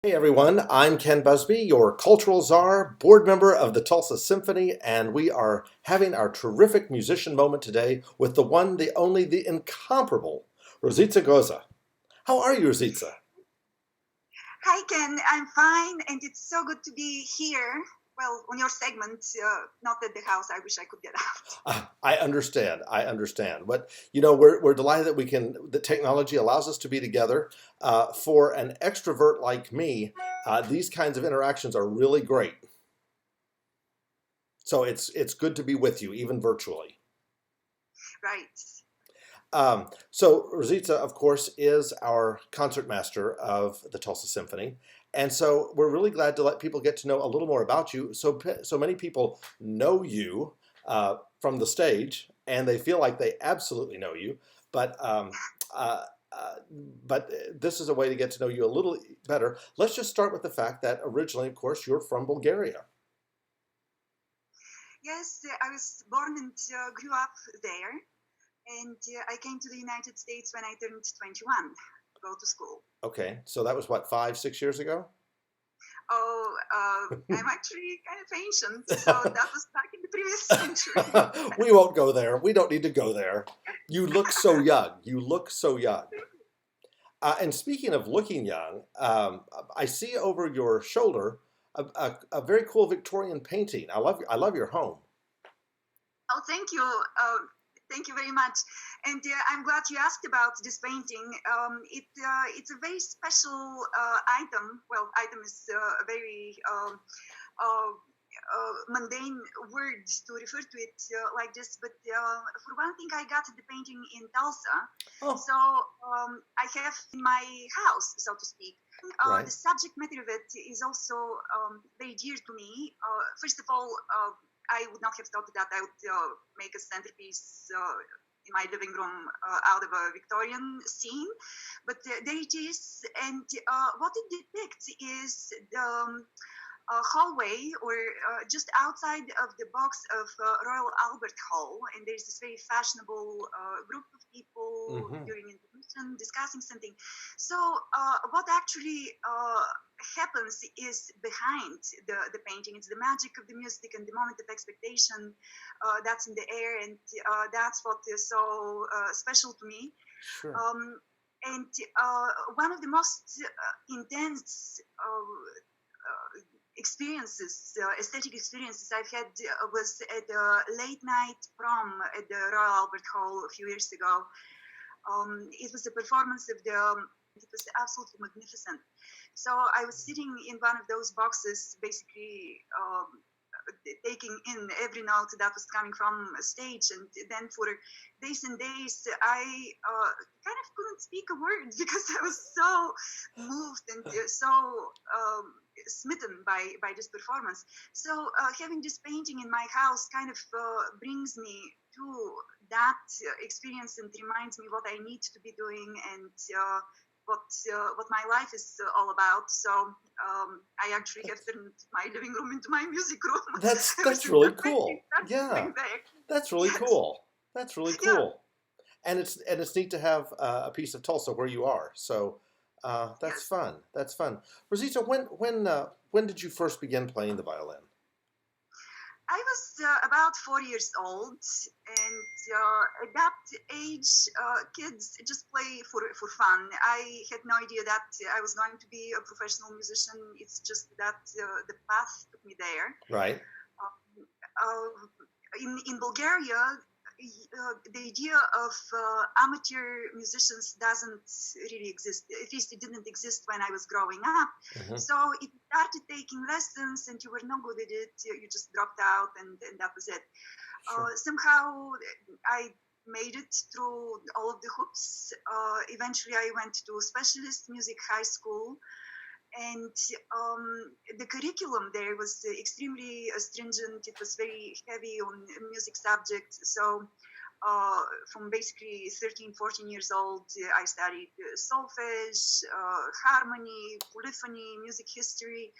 Hey everyone, I'm Ken Busby, your cultural czar, board member of the Tulsa Symphony, and we are having our terrific musician moment today with the one, the only, the incomparable Rossitza Goza. How are you, Rossitza? Hi, Ken. I'm fine, and it's so good to be here. Well, on your segment, not at the house. I wish I could get out. I understand. I understand. But we're delighted that the technology allows us to be together. For an extrovert like me, these kinds of interactions are really great. So it's good to be with you, even virtually. Right. So Rossitza, of course, is our concertmaster of the Tulsa Symphony. And so we're really glad to let people get to know a little more about you. So many people know you from the stage, and they feel like they absolutely know you. But uh, uh, but this is a way to get to know you a little better. Let's just start with the fact that originally, of course, you're from Bulgaria. Yes, I was born and grew up there, and I came to the United States when I turned 21 to go to school. Okay, so that was what, 5, 6 years ago? Oh, I'm actually kind of ancient, so that was back in the previous century. We won't go there. We don't need to go there. You look so young. You look so young. And speaking of looking young, I see over your shoulder a very cool Victorian painting. I love your home. Oh, thank you. Thank you very much. And I'm glad you asked about this painting. It's a very special item. Well, item is a very mundane word to refer to it like this. But for one thing, I got the painting in Tulsa. Oh, So I have in my house, so to speak. right. The subject matter of it is also very dear to me. First of all, I would not have thought that I would make a centerpiece in my living room out of a Victorian scene, but there it is. And what it depicts is the hallway or just outside of the box of Royal Albert Hall, and there's this very fashionable group of people Hmm. during intermission discussing something. So what actually happens is behind the painting. It's the magic of the music and the moment of expectation that's in the air, and that's what is so special to me. Sure. Um, and one of the most intense experiences, aesthetic experiences I've had was at a late night prom at the Royal Albert Hall a few years ago. It was a performance of it was absolutely magnificent. So I was sitting in one of those boxes, basically taking in every note that was coming from a stage, and then for days and days I kind of couldn't speak a word because I was so moved and so smitten by this performance. So having this painting in my house kind of brings me to that experience and reminds me what I need to be doing and what my life is all about. So I actually have That's turned my living room into my music room that's ever that's since really that painting cool. started Yeah, going there. that's really Yes, cool. That's really yeah, cool. And it's neat to have a piece of Tulsa where you are. So that's yes. fun. That's fun. Rosita, when did you first begin playing the violin? I was about 4 years old, and at that age, kids just play for fun. I had no idea that I was going to be a professional musician. It's just that the path took me there. Right. In Bulgaria, the idea of amateur musicians doesn't really exist. At least it didn't exist when I was growing up. Hmm. So it started taking lessons, and you were no good at it. You just dropped out, and that was it. Sure. Somehow I made it through all of the hoops. Eventually, I went to specialist music high school, and the curriculum there was extremely stringent. It was very heavy on music subjects. So from basically 13, 14 years old, I studied solfege, harmony, polyphony, music history.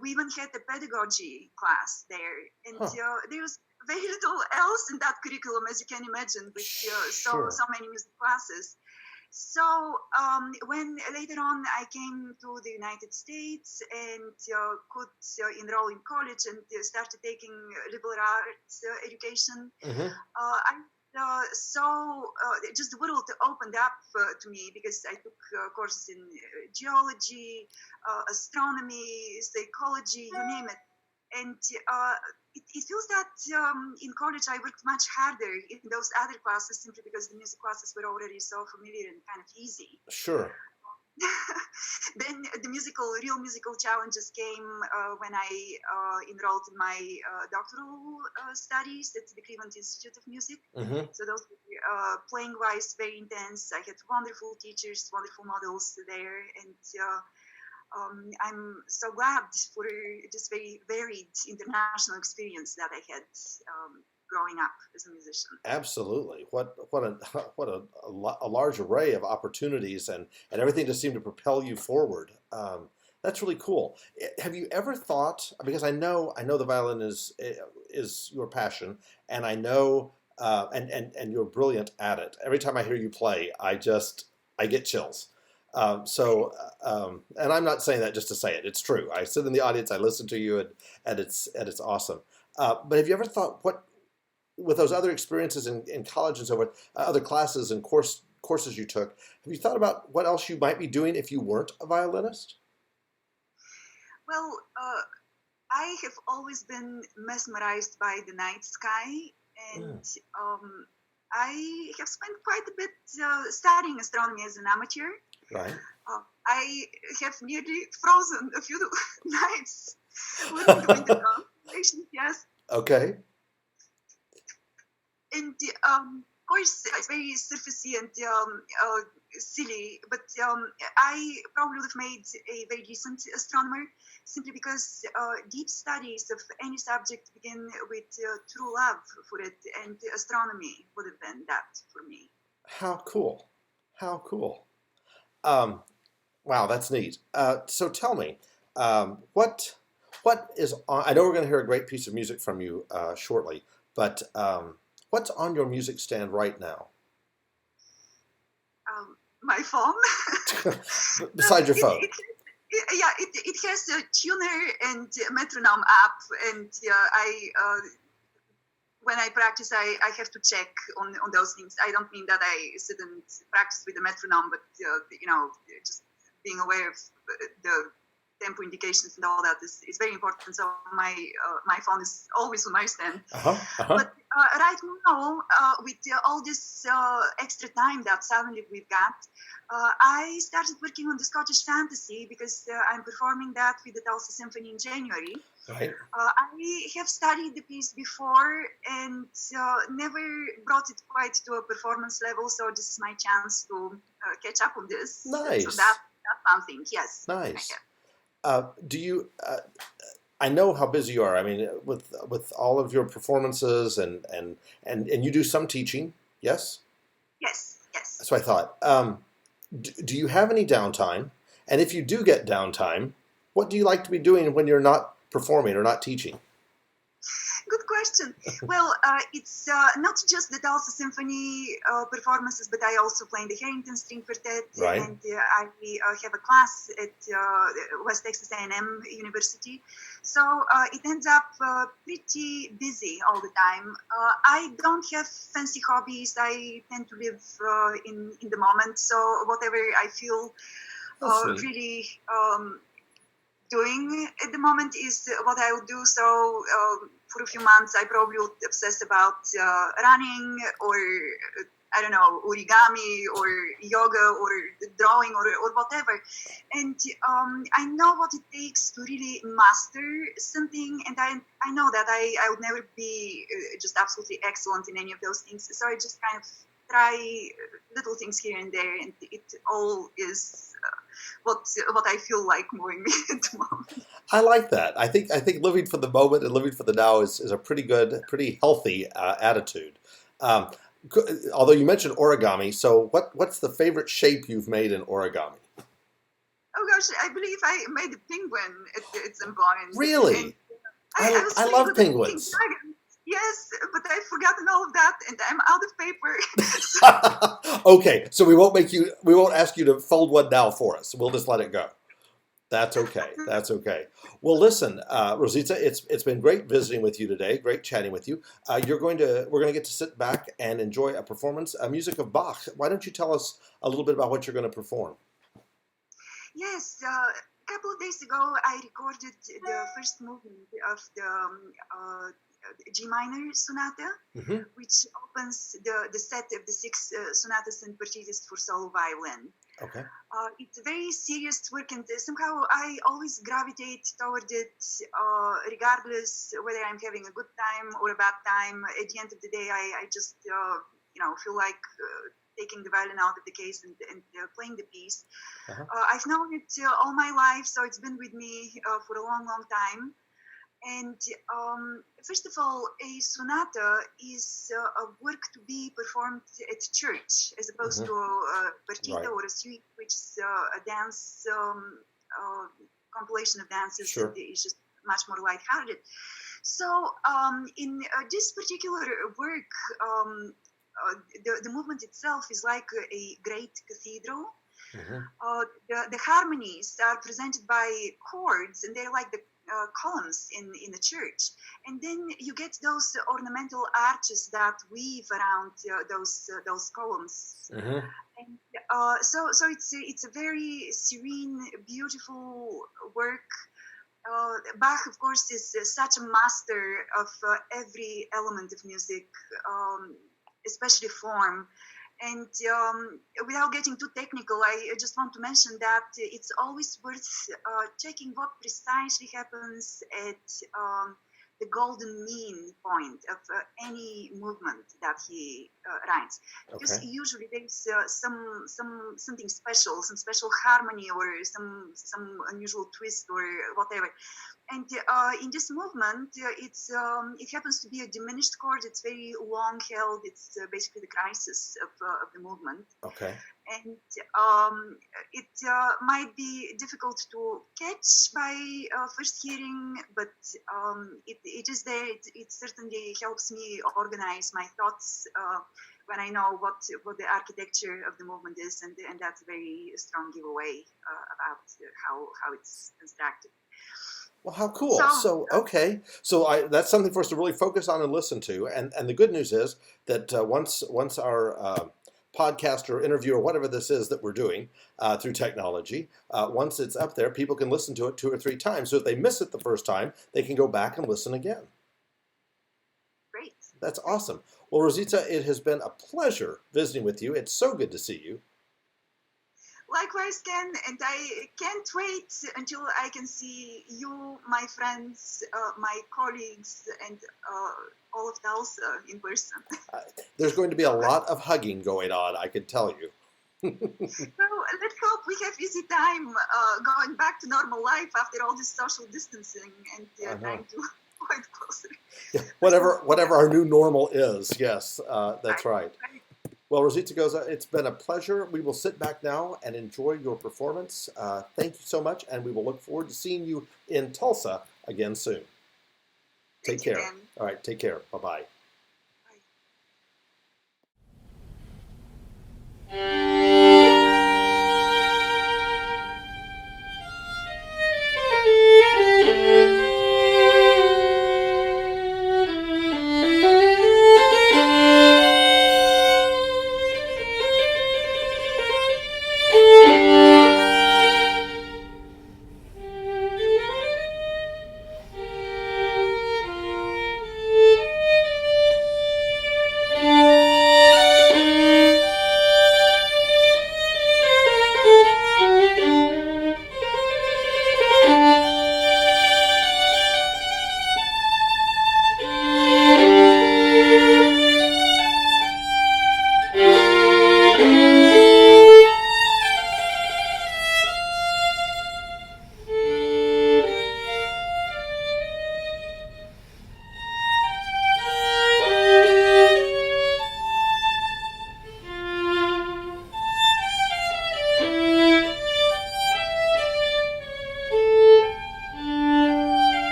We even had a pedagogy class there, and Huh. there was very little else in that curriculum, as you can imagine, with Sure. so many music classes. So when later on I came to the United States and could enroll in college and started taking liberal arts education, Hmm. I just the world opened up to me because I took courses in geology, astronomy, psychology, you name it. And it feels that in college I worked much harder in those other classes simply because the music classes were already so familiar and kind of easy. Sure. Then the real musical challenges came when I enrolled in my doctoral studies at the Cleveland Institute of Music. Hmm. So those were playing wise, very intense. I had wonderful teachers, wonderful models there, and I'm so glad for this very varied international experience that I had growing up as a musician. Absolutely. What a a large array of opportunities and everything just seemed to propel you forward. That's really cool. Have you ever thought? Because I know the violin is your passion, and I know and you're brilliant at it. Every time I hear you play, I get chills. And I'm not saying that just to say it. It's true. I sit in the audience, I listen to you, and it's awesome. But have you ever thought what with those other experiences in college and so forth, other classes and courses you took, have you thought about what else you might be doing if you weren't a violinist? Well, I have always been mesmerized by the night sky, Mm, and I have spent quite a bit studying astronomy as an amateur. right. I have nearly frozen a few nights looking up in the constellations, yes. Okay. And of course, it's very surfacey and silly, but I probably would have made a very decent astronomer simply because deep studies of any subject begin with true love for it, and astronomy would have been that for me. How cool. How cool. Um, wow, that's neat. So tell me, what is on, I know we're going to hear a great piece of music from you shortly, but what's on your music stand right now? My phone. Besides your it, phone. it, yeah, it has a tuner and metronome app, and I when I practice, I have to check on those things. I don't mean that I sit and practice with the metronome, but just being aware of the tempo indications and all that is very important. So my phone is always on my stand. Uh-huh. Uh-huh. But right now, with all this extra time that suddenly we've got, I started working on the Scottish Fantasy because I'm performing that with the Tulsa Symphony in January. Right. I have studied the piece before and never brought it quite to a performance level, so this is my chance to catch up on this. So Nice. that's something, yes. Nice. I have. Do you? I know how busy you are. I mean, with all of your performances and you do some teaching. Yes, Yes, yes. that's what I thought. Do you have any downtime? And if you do get downtime, what do you like to be doing when you're not performing or not teaching? Good question. Well, it's not just the Tulsa Symphony performances, but I also play in the Harrington String Quartet, Right. and I have a class at West Texas A&M University. So it ends up pretty busy all the time. I don't have fancy hobbies. I tend to live in the moment. So whatever I feel That's neat. really doing at the moment is what I would do. So for a few months, I probably would obsess about running or I don't know, origami or yoga or drawing or whatever. And I know what it takes to really master something. And I know that I would never be just absolutely excellent in any of those things. So I just kind of try little things here and there, and it all is what I feel like moving me at the moment. I like that. I think living for the moment and living for the now is a pretty good, pretty healthy attitude. Um, Although you mentioned origami, so what's the favorite shape you've made in origami? Oh gosh, I believe I made a penguin at some point. And Really? I was I playing love with a king penguins. dragon. Yes, but I've forgotten all of that, and I'm out of paper. Okay, so we won't ask you to fold one now for us. We'll just let it go. That's okay. That's okay. Well, listen, Rossitza, it's been great visiting with you today. Great chatting with you. We're going to get to sit back and enjoy a performance, music of Bach. Why don't you tell us a little bit about what you're going to perform? Yes, a couple of days ago, I recorded the first movement of the G minor sonata, Mm-hmm. which opens the set of the six sonatas and partitas for solo violin. Okay. It's a very serious work, and somehow I always gravitate toward it, regardless whether I'm having a good time or a bad time. At the end of the day, I just feel like taking the violin out of the case and playing the piece. Uh-huh. I've known it all my life, so it's been with me for a long, long time. And first of all, a sonata is a work to be performed at church, as opposed to a partita or a suite, which is a dance compilation of dances. Sure. And it's just much more lighthearted. So in this particular work, the movement itself is like a great cathedral. The harmonies are presented by chords, and they're like the columns in the church, and then you get those ornamental arches that weave around those columns. And so it's a very serene, beautiful work. Bach, of course, is such a master of every element of music, especially form. And without getting too technical, I just want to mention that it's always worth checking what precisely happens at the golden mean point of any movement that he writes. Because usually there's something special, some special harmony or some unusual twist or whatever. And in this movement, it happens to be a diminished chord. It's very long held. It's basically the crisis of the movement. Okay. And it might be difficult to catch by first hearing, but it is there. It certainly helps me organize my thoughts when I know what the architecture of the movement is, and that's a very strong giveaway about how it's constructed. Well, how cool. Okay. So that's something for us to really focus on and listen to. And the good news is that once our podcast or interview or whatever this is that we're doing through technology, once it's up there, people can listen to it 2 or 3 times. So if they miss it the first time, they can go back and listen again. Great. That's awesome. Well, Rossitza, it has been a pleasure visiting with you. It's so good to see you. Likewise, Ken, and I can't wait until I can see you, my friends, my colleagues, and all of Tulsa in person. There's going to be a lot of hugging going on, I can tell you. So let's hope we have easy time going back to normal life after all this social distancing and trying to point closer. Yeah, whatever our new normal is, yes, that's right. Well, Rossitza Goza, it's been a pleasure. We will sit back now and enjoy your performance. Thank you so much, and we will look forward to seeing you in Tulsa again soon. Take care. All right, take care. Bye-bye. Bye.